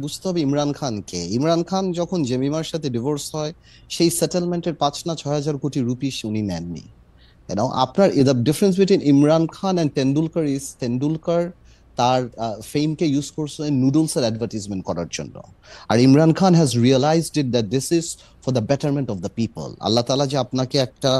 বুঝতে হবে ইমরান খানকে। ইমরান খান যখন জেমিমার সাথে ডিভোর্স হয়, সেই সেটেলমেন্টের 5 না 6 হাজার কোটি রুপি উনি নেননি। আপনার the difference between Imran Khan and Tendulkar is, Tendulkar তার ফেমকে ইউজ করছে নুডলস এর অ্যাডভার্টিজমেন্ট করার জন্য, আর Imran Khan has realized it that this is for the betterment of the people. আল্লাহ তাআলা যে আপনাকে একটা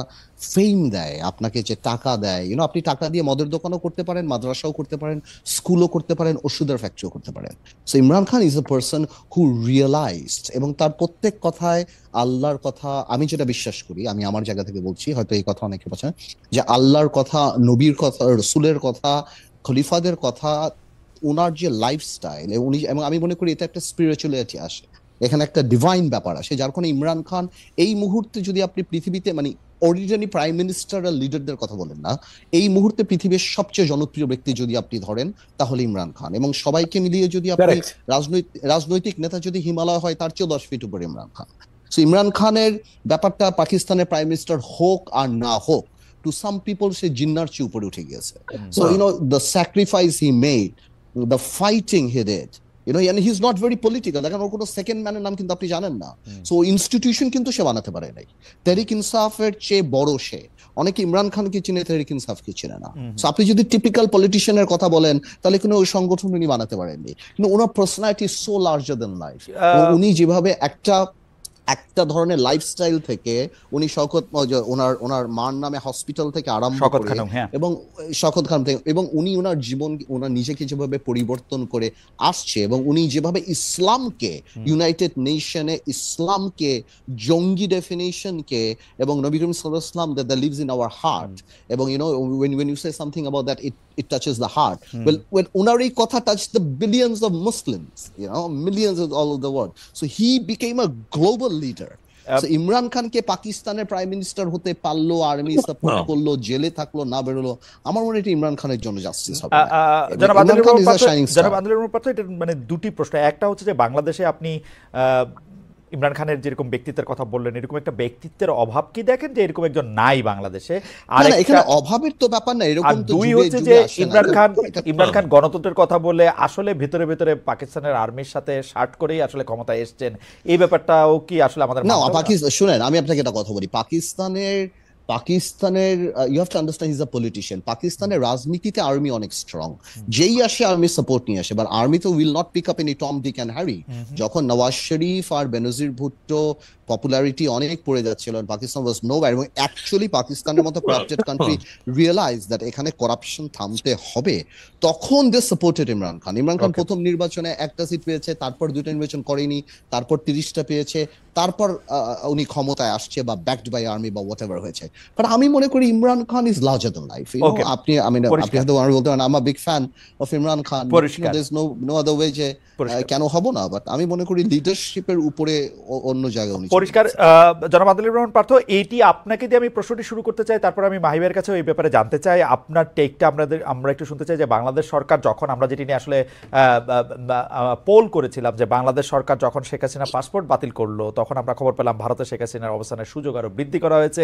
ফেম দেয়, আপনাকে যে টাকা দেয়, আপনি টাকা দিয়ে মদের দোকানও করতে পারেন, মাদ্রাসাও করতে পারেন, স্কুলও করতে পারেন, ওষুধের ফ্যাক্টরিও করতে পারেন। So Imran Khan is a person who realized, এবং তার প্রত্যেক কথায় আল্লাহর কথা। আমি যেটা বিশ্বাস করি, আমি আমার জায়গা থেকে বলছি, হয়তো এই কথা অনেকে বলছেন, যে আল্লাহর কথা, নবীর কথা, রসুলের কথা, খলিফাদের কথা, ওনার যে লাইফস্টাইল, উনি, এবং আমি মনে করি এটা একটা স্পিরিচুয়ালিটি আসে, এখানে একটা ডিভাইন ব্যাপার আসে, যার কারণে ইমরান খান এই মুহূর্তে, যদি আপনি পৃথিবীতে মানে অরিজিনালি প্রাইম মিনিস্টার আর লিডারদের কথা বলেন না, এই মুহূর্তে পৃথিবীর সবচেয়ে জনপ্রিয় ব্যক্তি যদি আপনি ধরেন, তাহলে ইমরান খান। এবং সবাইকে মিলিয়ে যদি আপনি কারেক্ট। রাজনৈতিক নেতা যদি হিমালয় হয়, তার চেয়ে 10 ফিট উপরে ইমরান খান। সো ইমরান খানের ব্যাপারটা, পাকিস্তানের প্রাইম মিনিস্টার হোক আর না হোক, টু সাম পিপল সে জিন্নার চেয়ে উপরে উঠে গিয়েছে। So the sacrifice he made, the fighting he did, and he's not very political, দেখেন ওর কোনো সেকেন্ড ম্যানের নাম কিন্তু আপনি জানেন না। সো ইনস্টিটিউশন কিন্তু সে বানাতে পারে নাই। তেহরিক ইনসাফের চেয়ে বড় সে। অনেকে ইমরান খানকে চিনে, তেহরিক ইনসাফকে চিনে না। সো আপনি যদি টিপিক্যাল পলিটিশিয়ানের কথা বলেন, তাহলে কোনো ওই সংগঠন উনি বানাতে পারেননি, কিন্তু ওনার personality so larger than life. উনি যেভাবে একটা একটা ধরনের লাইফস্টাইল থেকে, উনি ওনার ওনার মার নামে হসপিটাল থেকে আরম্ভ শওকত করে, খানম, হ্যাঁ, এবং শওকত খান থেকে, এবং উনি ওনার জীবন, ওনার নিজেকে যেভাবে পরিবর্তন করে আসছে, এবং উনি যেভাবে ইসলামকে, ইউনাইটেড নেশনে ইসলামকে, জঙ্গি ডেফিনেশনকে, এবং নবী করিম সাল্লাল্লাহু আলাইহি ওয়াসাল্লাম that lives in our heart, এবং when you say something about that, it touches the heart. Well, when ওনার এই কথা touched the billions of Muslims, millions of all over the world, so he became a global leader. So Imran খানকে পাকিস্তানের prime minister হতে পারলো, army support করলো, জেলে থাকলো, না বেরোলো, আমার মনে হয় এটা ইমরান খানের জন্য জাস্টিস হবে না। জনাব Imran Khan is a shining star. Adilur পাত্র, এটা মানে দুটি প্রশ্ন। একটা হচ্ছে যে বাংলাদেশে আপনি ইমরান খানের যেরকম ব্যক্তিত্বের কথা বললেন, এরকম একটা ব্যক্তিত্বের অভাব কি দেখেন, যে এরকম একজন নাই বাংলাদেশে? আর এখানে অভাবের তো ব্যাপার না, এরকম তো দুই হচ্ছে যে ইমরান খান গণতন্ত্রের কথা বলে আসলে ভেতরে ভেতরে পাকিস্তানের আর্মির সাথে শার্ট করেই আসলে ক্ষমতায় এসেছেন, এই ব্যাপারটাও কি আসলে আমাদের না? পাকিস্তান, শুনেন আমি আপনাকে একটা কথা বলি, পাকিস্তানের you have to understand, he is a politician. পাকিস্তানের রাজনীতিতে আর্মি অনেক স্ট্রং, যেই আসে আর্মি সাপোর্ট নিয়ে আসে, বাট আর্মি তো will not pick up any Tom Dick and Harry. যখন নওয়াজ শরীফ আর বেনজির ভুট্টো পপুলারিটি অনেক পড়ে যাচ্ছিল, পাকিস্তান ওয়াজ নোওয়্যার, এবং অ্যাকচুয়ালি পাকিস্তানের মতো করাপ্টেড কান্ট্রি রিয়েলাইজ দ্যাট এখানে করাপশন থামতে হবে, তখন দে সাপোর্টেড ইমরান খান। ইমরান খান প্রথম নির্বাচনে 1টা সিট পেয়েছে, তারপর 2টা নির্বাচন করেনি, তারপর 30টা পেয়েছে, তারপর উনি ক্ষমতায় আসছে, বা ব্যাকড বাই আর্মি বা হোয়াট এভার হয়েছে। বাট আমি মনে করি Imran Khan is larger than life. আপনি হয়তো বলতে পারেন, আমি big fan of Imran Khan, there is no other way, যে কেন হব না, বাট আমি মনে করি লিডারশিপের উপরে অন্য জায়গায় উনি পরিষ্কার। জনাব আদিলুর রহমান পার্থ, এইটি আপনাকে দিয়ে আমি প্রশ্নটি শুরু করতে চাই, তারপর আমি মাহিবের কাছেও এই ব্যাপারে জানতে চাই, আপনার টেকটা আমরা একটু শুনতে চাই, যে বাংলাদেশ সরকার যখন, আমরা যেটি নিয়ে আসলে পোল করেছিলাম, যে বাংলাদেশ সরকার যখন শেখ হাসিনা পাসপোর্ট বাতিল করলো, তখন আমরা খবর পেলাম ভারতে শেখ হাসিনার অবস্থানের সুযোগ আরও বৃদ্ধি করা হয়েছে।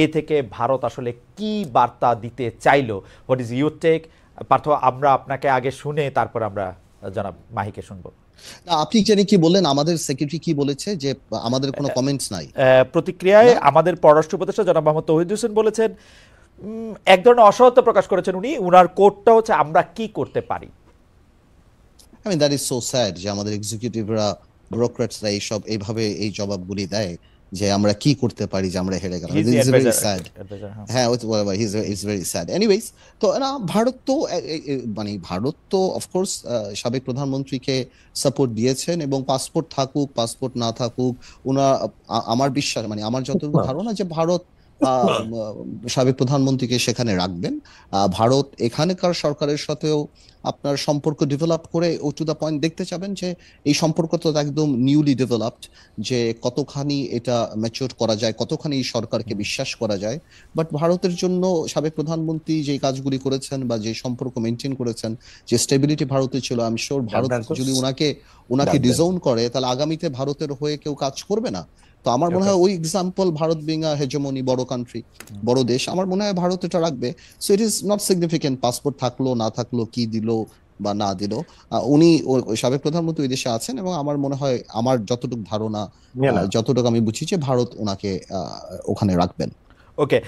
এ থেকে ভারত আসলে কি বার্তা দিতে চাইলো? What is your take Partha? আমরা আপনাকে আগে শুনে তারপর আমরা জনাব মাহিকে শুনবো। আপনি জানি কি বললেন, আমাদের সেক্রেটারি কি বলেছে, যে আমাদের কোনো কমেন্টস নাই। প্রতিক্রিয়ায় আমাদের পররাষ্ট্র উপদেষ্টা জনাব মোহাম্মদ তৌহিদ হোসেন বলেছেন, এক ধরনের অসহায়তা প্রকাশ করেছেন উনি। উনার কোটটা হচ্ছে, আমরা কি করতে পারি। I mean, that is so sad যে আমাদের এক্সিকিউটিভরা, ব্যুরোক্র্যাটসরা এইভাবে এই জবাবগুলি দেয়, যে আমরা কি করতে পারি, যে আমরা হেরে গেলাম। This is very sad. হ্যাঁ, it's very sad. Anyways, তো না, ভারত তো অফকোর্স সাবেক প্রধানমন্ত্রীকে সাপোর্ট দিয়েছেন, এবং পাসপোর্ট থাকুক পাসপোর্ট না থাকুক, আমার বিশ্বাস, আমার যতটুকু ধারণা, যে ভারত সাবেক প্রধানমন্ত্রীকে সেখানে রাখবেন। ভারত এখানকার সরকারের সাথেও আপনার সম্পর্ক ডেভেলপ করে, ও টু দা পয়েন্ট দেখতে চাবেন, যে এই সম্পর্ক তো একদম নিউলি ডেভেলপড, যে কতখানি এটা ম্যাচিওর করা যায়, কতখানি এই সরকারকে বিশ্বাস করা যায়। বাট ভারতের জন্য সাবেক প্রধানমন্ত্রী যে কাজগুলি করেছেন, বা যে সম্পর্ক মেনটেন করেছেন, যে স্টেবিলিটি ভারতে ছিল, আমি শিওর ভারত যদি ওনাকে ডিজাউন করে, তাহলে আগামীতে ভারতের হয়ে কেউ কাজ করবে না। তো আমার মনে হয় ওই example, Bharat being a hegemony, বড় কান্ট্রি, বড় দেশ, আমার মনে হয় ভারত এটা রাখবে। So it is not significant passport থাকলো না থাকলো, কি দিল বা না দিল, উনি ওই সাবেক প্রধানমন্ত্রী ওই দেশে আছেন, এবং আমার মনে হয়, আমার যতটুকু ধারণা, যতটুকু আমি বুঝি, যে ভারত ওনাকে ওখানে রাখবেন। ওকে,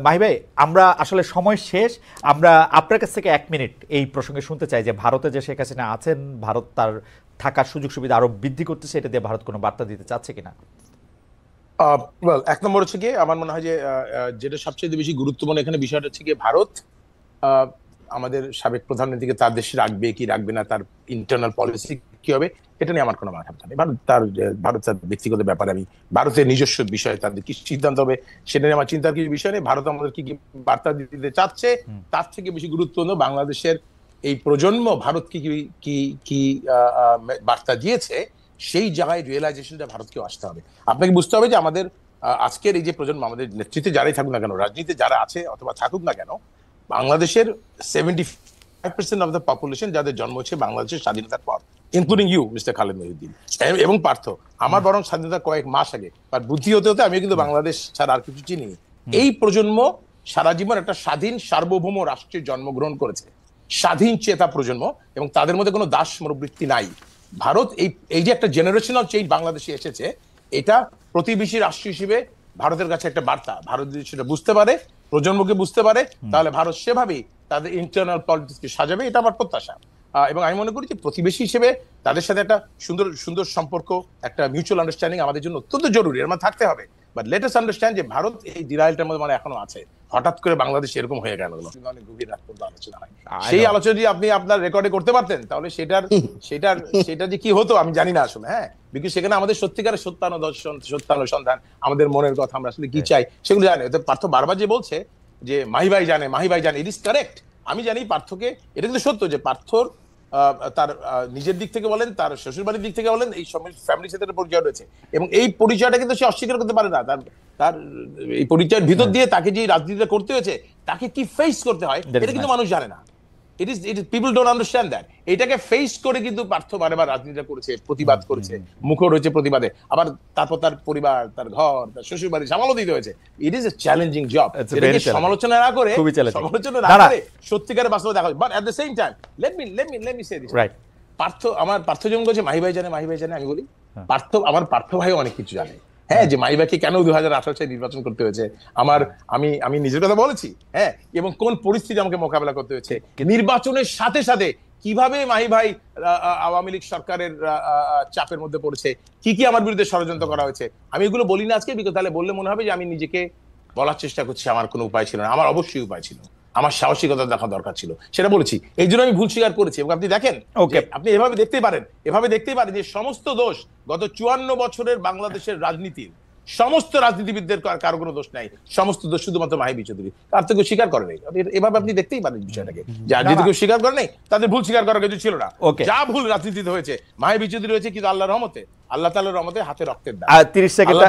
মাহি ভাই, আমরা আসলে সময় শেষ। আমরা আপনার কাছ থেকে 1 মিনিট এই প্রসঙ্গে শুনতে চাই যে ভারতে যে শেখ হাসিনা আছেন, ভারত তার থাকার সুযোগ সুবিধা আরো বৃদ্ধি করতেছে, এটা দিয়ে ভারত কোনো বার্তা দিতে চাচ্ছে কিনা? এক নম্বর হচ্ছে গিয়ে আমার মনে হয় যে যেটা সবচেয়ে বেশি গুরুত্বপূর্ণ এখানে বিষয়টা হচ্ছে গিয়ে ভারত আমাদের সাবেক প্রধানমন্ত্রীকে তার দেশে রাখবে কি রাখবে না, তার ইন্টারনাল পলিসি কি হবে, এটা নিয়ে আমার কোনো মাথা ব্যথা নেই। ভারত তার ব্যক্তিগত ব্যাপারে, আমি ভারতের নিজস্ব বিষয়ে তাদের কি সিদ্ধান্ত হবে সেটা নিয়ে আমার চিন্তার কিছু বিষয় নেই। ভারত আমাদের কি কি বার্তা দিতে চাচ্ছে, তার থেকে বেশি গুরুত্বপূর্ণ বাংলাদেশের এই প্রজন্ম ভারত কি কি কি বার্তা দিয়েছে, সেই জায়গায় রিয়েলাইজেশনটা ভারতকেও আসতে হবে। আপনাকে বুঝতে হবে যে আমাদের আজকের এই যে প্রজন্ম, আমাদের নেতৃত্বে যারাই থাকুক না কেন, রাজনীতিতে যারা আছে অথবা থাকুক না কেন, বাংলাদেশের 75% অফ দ্য পপুলেশন যাদের জন্ম হচ্ছে বাংলাদেশের স্বাধীনতার পর, including you mister Khaled Mohiuddin এবং পার্থ, আমার বরং স্বাধীনতার কয়েক মাস আগে, আর বুদ্ধি হতে হতে আমি কিন্তু বাংলাদেশ ছাড়া আর কিছু চিনি। এই প্রজন্ম সারা জীবন একটা স্বাধীন সার্বভৌম রাষ্ট্রে জন্মগ্রহণ করেছে, স্বাধীন চেতা প্রজন্ম, এবং তাদের মধ্যে কোনো দাস মনোবৃত্তি নাই। ভারত এই যে একটা জেনারেশনাল চেঞ্জ বাংলাদেশে এসেছে, এটা প্রতিবেশী রাষ্ট্র হিসেবে ভারতের কাছে একটা বার্তা। ভারত যদি সেটা বুঝতে পারে, প্রজন্মকে বুঝতে পারে, তাহলে ভারত সেভাবেই তাদের ইন্টারনাল পলিটিক্সকে সাজাবে, এটা আমার প্রত্যাশা। এবং আমি মনে করি যে প্রতিবেশী হিসেবে তাদের সাথে একটা সুন্দর সুন্দর সম্পর্ক, একটা মিউচুয়াল আন্ডারস্ট্যান্ডিং আমাদের জন্য অত্যন্ত জরুরি, এর মধ্যে থাকতে হবে। বাট লেট আস আন্ডারস্ট্যান্ড যে ভারত এই ডিরাইলটার মধ্যে মানে এখনো আছে। হঠাৎ করে বাংলাদেশ এরকম হয়ে গেল, অনেক গভীর আলোচনা হয়। সেই আলোচনা যদি আপনি আপনার রেকর্ডে করতে পারতেন, তাহলে সেটা যে কি হতো আমি জানি না আসলে। হ্যাঁ, বিকজ সেখানে আমাদের সত্যিকারের সত্যানুসন্ধান, আমাদের মনের কথা, আমরা আসলে কি চাই সেগুলো জানে। পার্থ বারবার যে বলছে যে মাহি ভাই জানে, ইট ইজ কারেক্ট। আমি জানি পার্থকে, এটা কিন্তু সত্য যে পার্থর তার নিজের দিক থেকে বলেন, তার শ্বশুর বাড়ির দিক থেকে বলেন, এই ফ্যামিলির সাথে একটা পরিচয় রয়েছে, এবং এই পরিচয়টা কিন্তু সে অস্বীকার করতে পারে না। তার এই পরিচয়ের ভিতর দিয়ে তাকে যে রাজনীতিটা করতে হয়েছে, তাকে কি ফেস করতে হয়, এটা কিন্তু মানুষ জানে না। It is people don't understand that. এটাকে ফেস করে কিন্তু পার্থ বারবার রাজনীতিটা করেছে, প্রতিবাদ করেছে, মুখর হয়েছে প্রতিবাদে, আবার তারপর তার পরিবার, তার ঘর, তার শ্বশুর বাড়ি সামালও দিতে হয়েছে। It is a challenging job. এটাকে সমালোচনা না করে সত্যিকারের বাস্তবে দেখা। But at the same time let me say this, Partha যেমন বলছে মাহি ভাই জানে, আমি বলি আমার পার্থ ভাই অনেক কিছু জানে। হ্যাঁ, যে মাহি ভাইকে কেন 2018 সালে নির্বাচন করতে হয়েছে, আমি নিজের কথা বলেছি। হ্যাঁ, এবং কোন পরিস্থিতি আমাকে মোকাবেলা করতে হয়েছে, নির্বাচনের সাথে সাথে কিভাবে মাহি ভাই আওয়ামী লীগ সরকারের চাপের মধ্যে পড়েছে, কি আমার বিরুদ্ধে ষড়যন্ত্র করা হয়েছে। আমি এগুলো বলি না আজকে, বিকজ তাহলে বললে মনে হবে যে আমি নিজেকে বলার চেষ্টা করছি আমার কোনো উপায় ছিল না। আমার অবশ্যই উপায় ছিল, আমার সাহসিকতা দেখা দরকার ছিল, সেটা বলেছি। এই জন্য আমি ভুল স্বীকার করেছি। এবং আপনি দেখেন, আপনি এভাবে দেখতেই পারেন যে সমস্ত দোষ গত 54 বছরের বাংলাদেশের রাজনীতির সমস্ত রাজনীতিবিদদের কারো কোনো দোষ নাই, সমস্ত দোষ শুধুমাত্র মাহি চৌধুরী। তার থেকে স্বীকার করে নেই। এভাবে আপনি দেখতেই পারেন বিষয়টাকে, যে আর যদি কেউ স্বীকার করে নেই, তাদের ভুল স্বীকার করার কিছু ছিল না। যা ভুল রাজনীতিতে হয়েছে, মাহি চৌধুরী হয়েছে কিন্তু আল্লাহর রহমতে, আল্লাহ তাআলার রহমতে হাতে রক্তের দাগ। 30 সেকেন্ড